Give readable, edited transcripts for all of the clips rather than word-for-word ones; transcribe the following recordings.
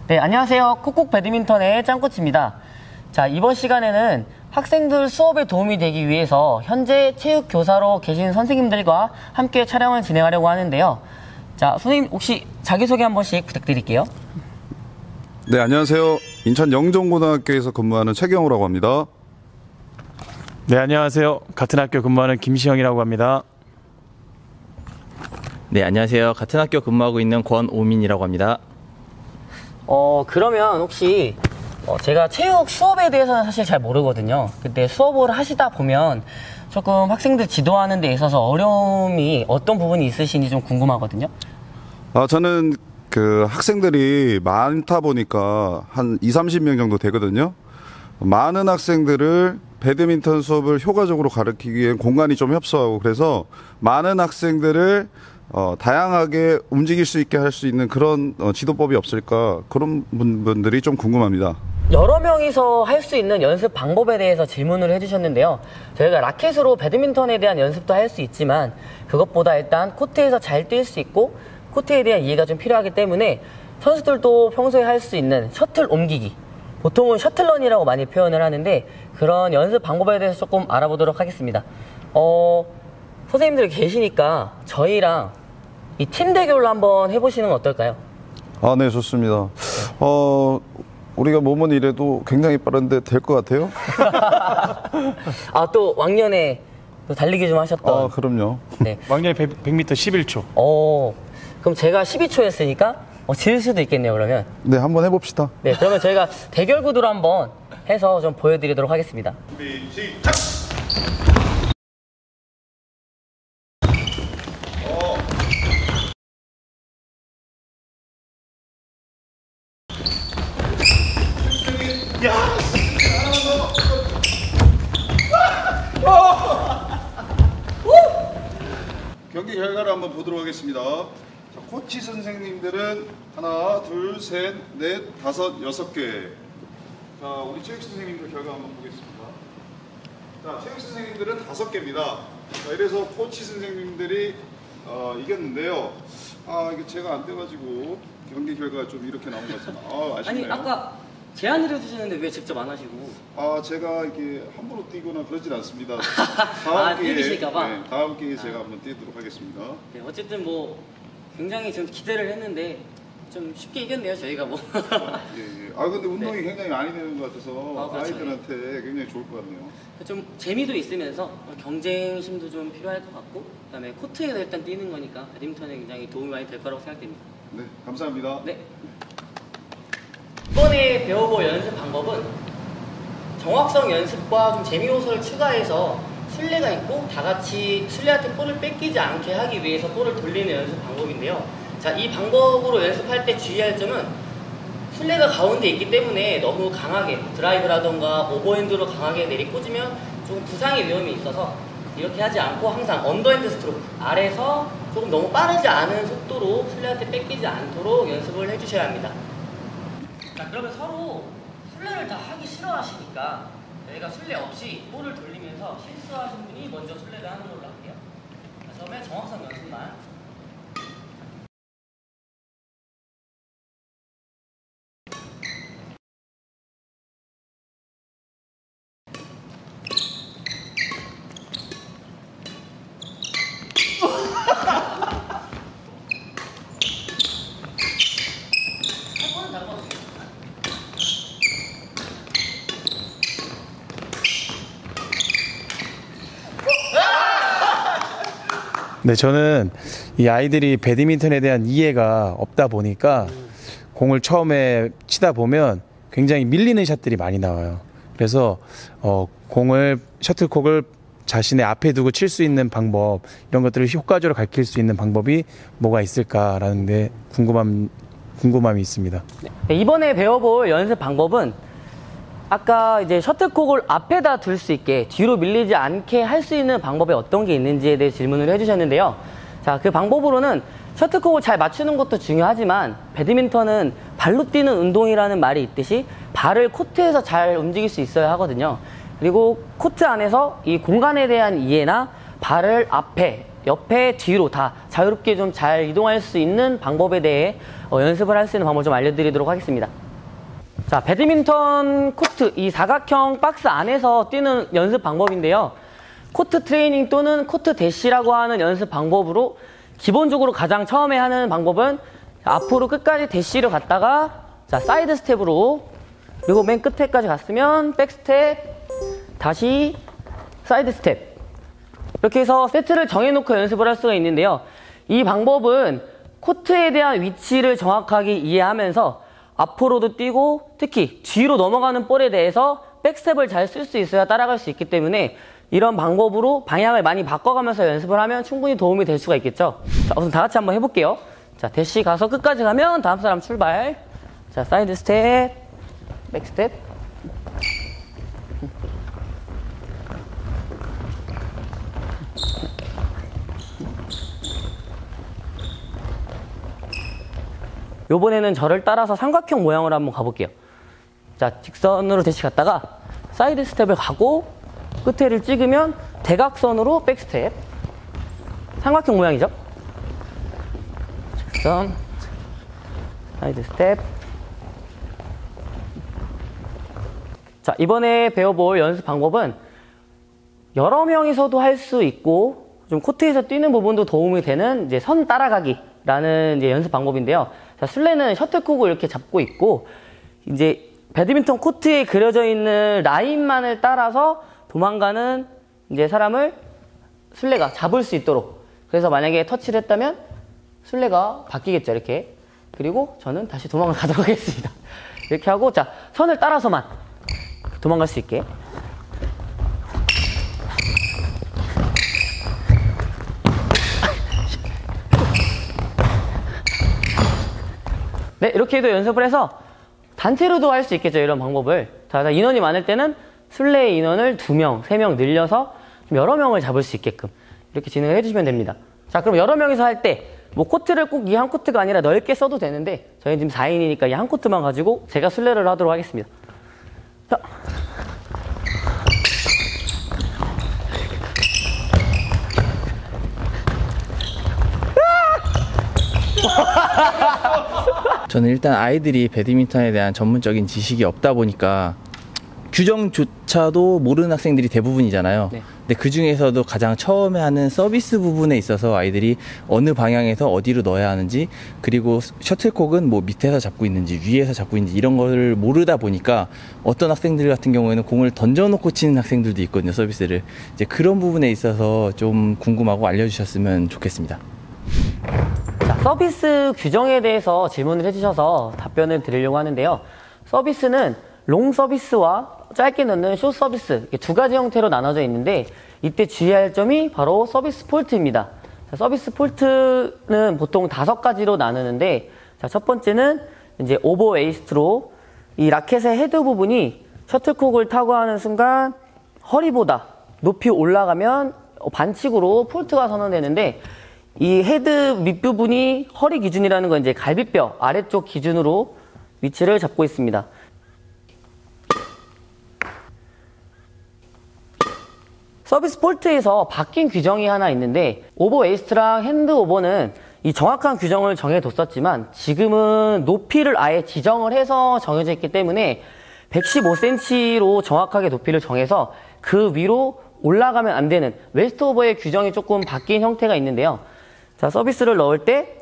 네, 안녕하세요. 콕콕 배드민턴의 짱코치입니다. 자, 이번 시간에는 학생들 수업에 도움이 되기 위해서 현재 체육 교사로 계신 선생님들과 함께 촬영을 진행하려고 하는데요. 자, 선생님 혹시 자기소개 한 번씩 부탁드릴게요. 네, 안녕하세요. 인천 영종고등학교에서 근무하는 최경호라고 합니다. 네, 안녕하세요. 같은 학교 근무하는 김시영이라고 합니다. 네, 안녕하세요. 같은 학교 근무하고 있는 권오민이라고 합니다. 그러면 혹시 제가 체육 수업에 대해서는 사실 잘 모르거든요. 근데 수업을 하시다 보면 조금 학생들 지도하는 데 있어서 어려움이 어떤 부분이 있으신지 좀 궁금하거든요. 저는 그 학생들이 많다 보니까 한 20-30명 정도 되거든요. 많은 학생들을 배드민턴 수업을 효과적으로 가르치기 위해 공간이 좀 협소하고, 그래서 많은 학생들을 다양하게 움직일 수 있게 할 수 있는 그런 지도법이 없을까, 그런 분들이 좀 궁금합니다. 여러 명이서 할 수 있는 연습 방법에 대해서 질문을 해주셨는데요. 저희가 라켓으로 배드민턴에 대한 연습도 할 수 있지만 그것보다 일단 코트에서 잘 뛸 수 있고 코트에 대한 이해가 좀 필요하기 때문에 선수들도 평소에 할 수 있는 셔틀 옮기기, 보통은 셔틀런이라고 많이 표현을 하는데 그런 연습 방법에 대해서 조금 알아보도록 하겠습니다. 선생님들 계시니까 저희랑 이 팀 대결로 한번 해보시는 건 어떨까요? 네, 좋습니다. 우리가 몸은 이래도 굉장히 빠른데 될 것 같아요? 또 왕년에 또 달리기 좀 하셨던. 그럼요. 네. 왕년에 100m 11초. 그럼 제가 12초 했으니까 질 수도 있겠네요, 그러면. 네, 한번 해봅시다. 네, 그러면 저희가 대결 구도로 한번 해서 좀 보여드리도록 하겠습니다. 준비, 시작! 경기 결과를 한번 보도록 하겠습니다. 자, 코치 선생님들은 하나, 둘, 셋, 넷, 다섯, 6개. 자, 우리 체육 선생님들 결과 한번 보겠습니다. 자, 체육 선생님들은 5개입니다. 자, 이래서 코치 선생님들이 이겼는데요. 이게 제가 안 돼가지고 경기 결과가 좀 이렇게 나온 것 같습니다. 아쉽네요. 아니, 아까 제안을 해주셨는데 왜 직접 안 하시고? 제가 이렇게 함부로 뛰거나 그러진 않습니다. 뛰기실까봐? 네, 다음 기회에 제가 한번 뛰도록 하겠습니다. 네, 어쨌든 뭐 굉장히 좀 기대를 했는데 좀 쉽게 이겼네요, 저희가 뭐. 예. 근데 운동이 굉장히 많이 되는 것 같아서 그렇죠. 아이들한테 굉장히 좋을 것 같네요. 좀 재미도 있으면서 경쟁심도 좀 필요할 것 같고, 그다음에 코트에서 일단 뛰는 거니까 배드민턴에 굉장히 도움이 많이 될 거라고 생각됩니다. 네, 감사합니다. 네. 이번에 배워볼 연습 방법은 정확성 연습과 좀 재미 요소를 추가해서 술래가 있고 다 같이 술래한테 볼을 뺏기지 않게 하기 위해서 볼을 돌리는 연습 방법인데요. 자, 이 방법으로 연습할 때 주의할 점은 술래가 가운데 있기 때문에 너무 강하게 드라이브라던가 오버핸드로 강하게 내리꽂으면 조금 부상의 위험이 있어서 이렇게 하지 않고 항상 언더핸드 스트로크, 아래서 조금 너무 빠르지 않은 속도로 술래한테 뺏기지 않도록 연습을 해주셔야 합니다. 자, 그러면 서로 술래를 다 하기 싫어하시니까 저희가 술래 없이 볼을 돌리면서 실수하신 분이 먼저 술래를 하는 걸로 할게요. 자, 처음에 정확성 연습만. 네, 저는 이 아이들이 배드민턴에 대한 이해가 없다 보니까 공을 처음에 치다 보면 굉장히 밀리는 샷들이 많이 나와요. 그래서 셔틀콕을 자신의 앞에 두고 칠 수 있는 방법, 이런 것들을 효과적으로 가르칠 수 있는 방법이 뭐가 있을까라는 데 궁금함이 있습니다. 네, 이번에 배워볼 연습 방법은 아까 이제 셔틀콕을 앞에다 둘 수 있게 뒤로 밀리지 않게 할 수 있는 방법이 어떤 게 있는지에 대해 질문을 해주셨는데요. 자, 그 방법으로는 셔틀콕을 잘 맞추는 것도 중요하지만 배드민턴은 발로 뛰는 운동이라는 말이 있듯이 발을 코트에서 잘 움직일 수 있어야 하거든요. 그리고 코트 안에서 이 공간에 대한 이해나 발을 앞에 옆에 뒤로 다 자유롭게 좀 잘 이동할 수 있는 방법에 대해 연습을 할 수 있는 방법을 좀 알려드리도록 하겠습니다. 자, 배드민턴 코트, 이 사각형 박스 안에서 뛰는 연습 방법인데요. 코트 트레이닝 또는 코트 대시라고 하는 연습 방법으로 기본적으로 가장 처음에 하는 방법은 앞으로 끝까지 대시를 갔다가 자, 사이드 스텝으로 그리고 맨 끝에까지 갔으면 백 스텝, 다시 사이드 스텝. 이렇게 해서 세트를 정해놓고 연습을 할 수가 있는데요. 이 방법은 코트에 대한 위치를 정확하게 이해하면서 앞으로도 뛰고 특히 뒤로 넘어가는 볼에 대해서 백스텝을 잘 쓸 수 있어야 따라갈 수 있기 때문에 이런 방법으로 방향을 많이 바꿔가면서 연습을 하면 충분히 도움이 될 수가 있겠죠. 자, 우선 다 같이 한번 해볼게요. 자, 대시 가서 끝까지 가면 다음 사람 출발. 자, 사이드 스텝, 백 스텝. 요번에는 저를 따라서 삼각형 모양으로 한번 가볼게요. 자, 직선으로 대시 갔다가 사이드 스텝을 가고 끝에를 찍으면 대각선으로 백 스텝. 삼각형 모양이죠. 직선, 사이드 스텝. 자, 이번에 배워볼 연습 방법은 여러 명이서도 할 수 있고 좀 코트에서 뛰는 부분도 도움이 되는 이제 선 따라가기라는 이제 연습 방법인데요. 자, 술래는 셔틀콕을 이렇게 잡고 있고 이제 배드민턴 코트에 그려져 있는 라인만을 따라서 도망가는 이제 사람을 술래가 잡을 수 있도록. 그래서 만약에 터치를 했다면 술래가 바뀌겠죠, 이렇게. 그리고 저는 다시 도망을 가도록 하겠습니다. 이렇게 하고 자, 선을 따라서만 도망갈 수 있게. 네, 이렇게 해도 연습을 해서 단체로도 할 수 있겠죠, 이런 방법을. 자, 인원이 많을 때는 술래의 인원을 2명, 3명 늘려서 좀 여러 명을 잡을 수 있게끔 이렇게 진행을 해주시면 됩니다. 자, 그럼 여러 명이서 할 때 뭐 코트를 꼭 이 한 코트가 아니라 넓게 써도 되는데 저희는 지금 4인이니까 이 한 코트만 가지고 제가 술래를 하도록 하겠습니다. 자. 저는 일단 아이들이 배드민턴에 대한 전문적인 지식이 없다 보니까 규정조차도 모르는 학생들이 대부분이잖아요. 네. 근데 그 중에서도 가장 처음에 하는 서비스 부분에 있어서 아이들이 어느 방향에서 어디로 넣어야 하는지, 그리고 셔틀콕은 뭐 밑에서 잡고 있는지 위에서 잡고 있는지 이런 걸 모르다 보니까 어떤 학생들 같은 경우에는 공을 던져놓고 치는 학생들도 있거든요, 서비스를. 이제 그런 부분에 있어서 좀 궁금하고 알려주셨으면 좋겠습니다. 자, 서비스 규정에 대해서 질문을 해주셔서 답변을 드리려고 하는데요. 서비스는 롱 서비스와 짧게 넣는 숏 서비스, 이렇게 두 가지 형태로 나눠져 있는데 이때 주의할 점이 바로 서비스 폴트입니다. 자, 서비스 폴트는 보통 5가지로 나누는데 자, 첫 번째는 이제 오버 웨이스트로 이 라켓의 헤드 부분이 셔틀콕을 타고 하는 순간 허리보다 높이 올라가면 반칙으로 폴트가 선언되는데 이 헤드 밑부분이 허리 기준이라는 건 이제 갈비뼈 아래쪽 기준으로 위치를 잡고 있습니다. 서비스 폴트에서 바뀐 규정이 하나 있는데 오버 웨이스트랑 핸드 오버는 이 정확한 규정을 정해뒀었지만 지금은 높이를 아예 지정을 해서 정해져 있기 때문에 115cm로 정확하게 높이를 정해서 그 위로 올라가면 안 되는 웨스트 오버의 규정이 조금 바뀐 형태가 있는데요. 자, 서비스를 넣을 때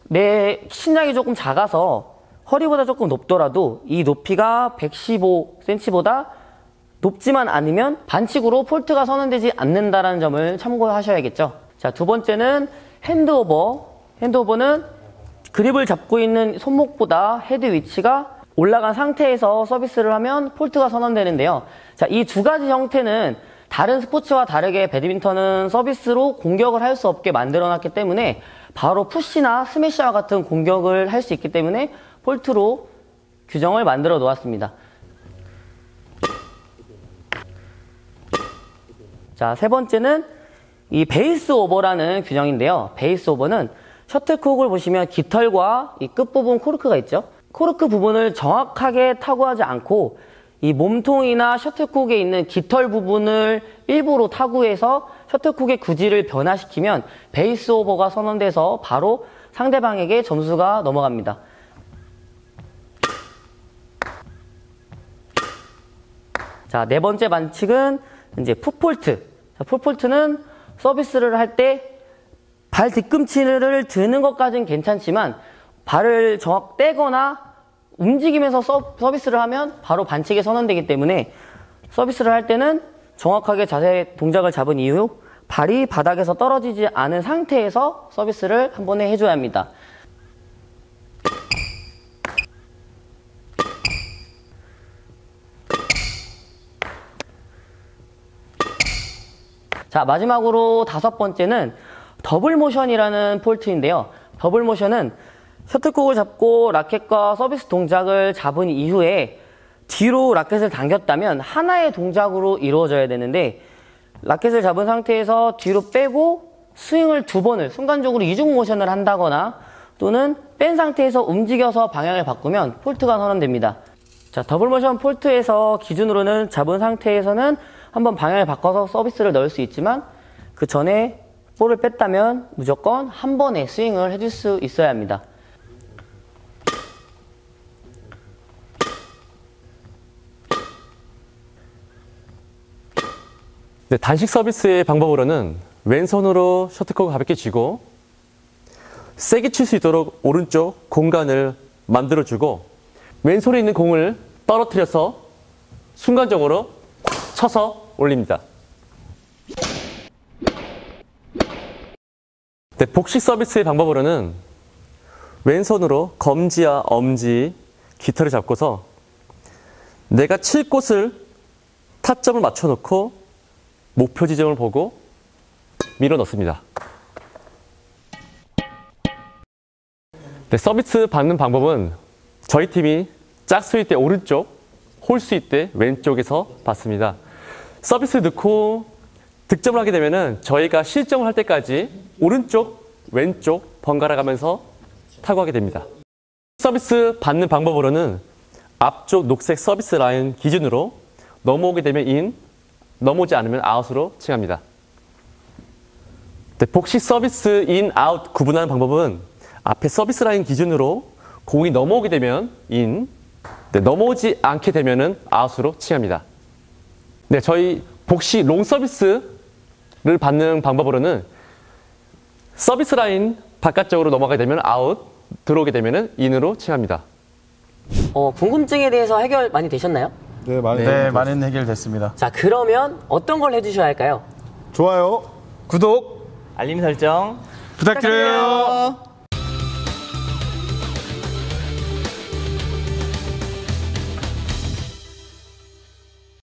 내 신장이 조금 작아서 허리보다 조금 높더라도 이 높이가 115cm보다 높지만 않으면 반칙으로 폴트가 선언되지 않는다는 점을 참고하셔야겠죠. 자, 두 번째는 핸드오버. 핸드오버는 그립을 잡고 있는 손목보다 헤드 위치가 올라간 상태에서 서비스를 하면 폴트가 선언되는데요. 자, 이 두 가지 형태는 다른 스포츠와 다르게 배드민턴은 서비스로 공격을 할 수 없게 만들어놨기 때문에 바로 푸시나 스매시와 같은 공격을 할 수 있기 때문에 폴트로 규정을 만들어 놓았습니다. 자, 세 번째는 이 베이스 오버라는 규정인데요. 베이스 오버는 셔틀콕을 보시면 깃털과 이 끝부분 코르크가 있죠. 코르크 부분을 정확하게 타구하지 않고 이 몸통이나 셔틀콕에 있는 깃털 부분을 일부러 타구해서 셔틀콕의 구질을 변화시키면 베이스 오버가 선언돼서 바로 상대방에게 점수가 넘어갑니다. 자, 네 번째 반칙은 이제 풋폴트. 자, 풋폴트는 서비스를 할 때 발 뒤꿈치를 드는 것까지는 괜찮지만 발을 떼거나 움직이면서 서비스를 하면 바로 반칙에 선언되기 때문에 서비스를 할 때는 정확하게 자세 동작을 잡은 이후 발이 바닥에서 떨어지지 않은 상태에서 서비스를 한 번에 해줘야 합니다. 자, 마지막으로 다섯 번째는 더블 모션이라는 폴트인데요. 더블 모션은 셔틀콕을 잡고 라켓과 서비스 동작을 잡은 이후에 뒤로 라켓을 당겼다면 하나의 동작으로 이루어져야 되는데 라켓을 잡은 상태에서 뒤로 빼고 스윙을 두 번을 순간적으로 이중 모션을 한다거나 또는 뺀 상태에서 움직여서 방향을 바꾸면 폴트가 선언됩니다. 자, 더블 모션 폴트에서 기준으로는 잡은 상태에서는 한번 방향을 바꿔서 서비스를 넣을 수 있지만 그 전에 볼을 뺐다면 무조건 한 번에 스윙을 해줄 수 있어야 합니다. 네, 단식 서비스의 방법으로는 왼손으로 셔틀콕을 가볍게 쥐고 세게 칠 수 있도록 오른쪽 공간을 만들어주고 왼손에 있는 공을 떨어뜨려서 순간적으로 쳐서 올립니다. 네, 복식 서비스의 방법으로는 왼손으로 검지와 엄지, 깃털을 잡고서 내가 칠 곳을 타점을 맞춰놓고 목표 지점을 보고 밀어 넣습니다. 네, 서비스 받는 방법은 저희 팀이 짝수일 때 오른쪽, 홀수일 때 왼쪽에서 받습니다. 서비스 넣고 득점을 하게 되면 저희가 실점을 할 때까지 오른쪽, 왼쪽 번갈아 가면서 타구하게 됩니다. 서비스 받는 방법으로는 앞쪽 녹색 서비스 라인 기준으로 넘어오게 되면 인, 넘어오지 않으면 아웃으로 칭합니다. 네, 복식 서비스 인, 아웃 구분하는 방법은 앞에 서비스 라인 기준으로 공이 넘어오게 되면 인, 네, 넘어오지 않게 되면 아웃으로 칭합니다. 네, 저희 복식 롱 서비스를 받는 방법으로는 서비스 라인 바깥쪽으로 넘어가게 되면 아웃, 들어오게 되면 인으로 칭합니다. 궁금증에 대해서 해결 많이 되셨나요? 네, 많이. 네, 많은 해결됐습니다. 자, 그러면 어떤 걸 해주셔야 할까요? 좋아요. 구독 알림 설정 부탁드려요.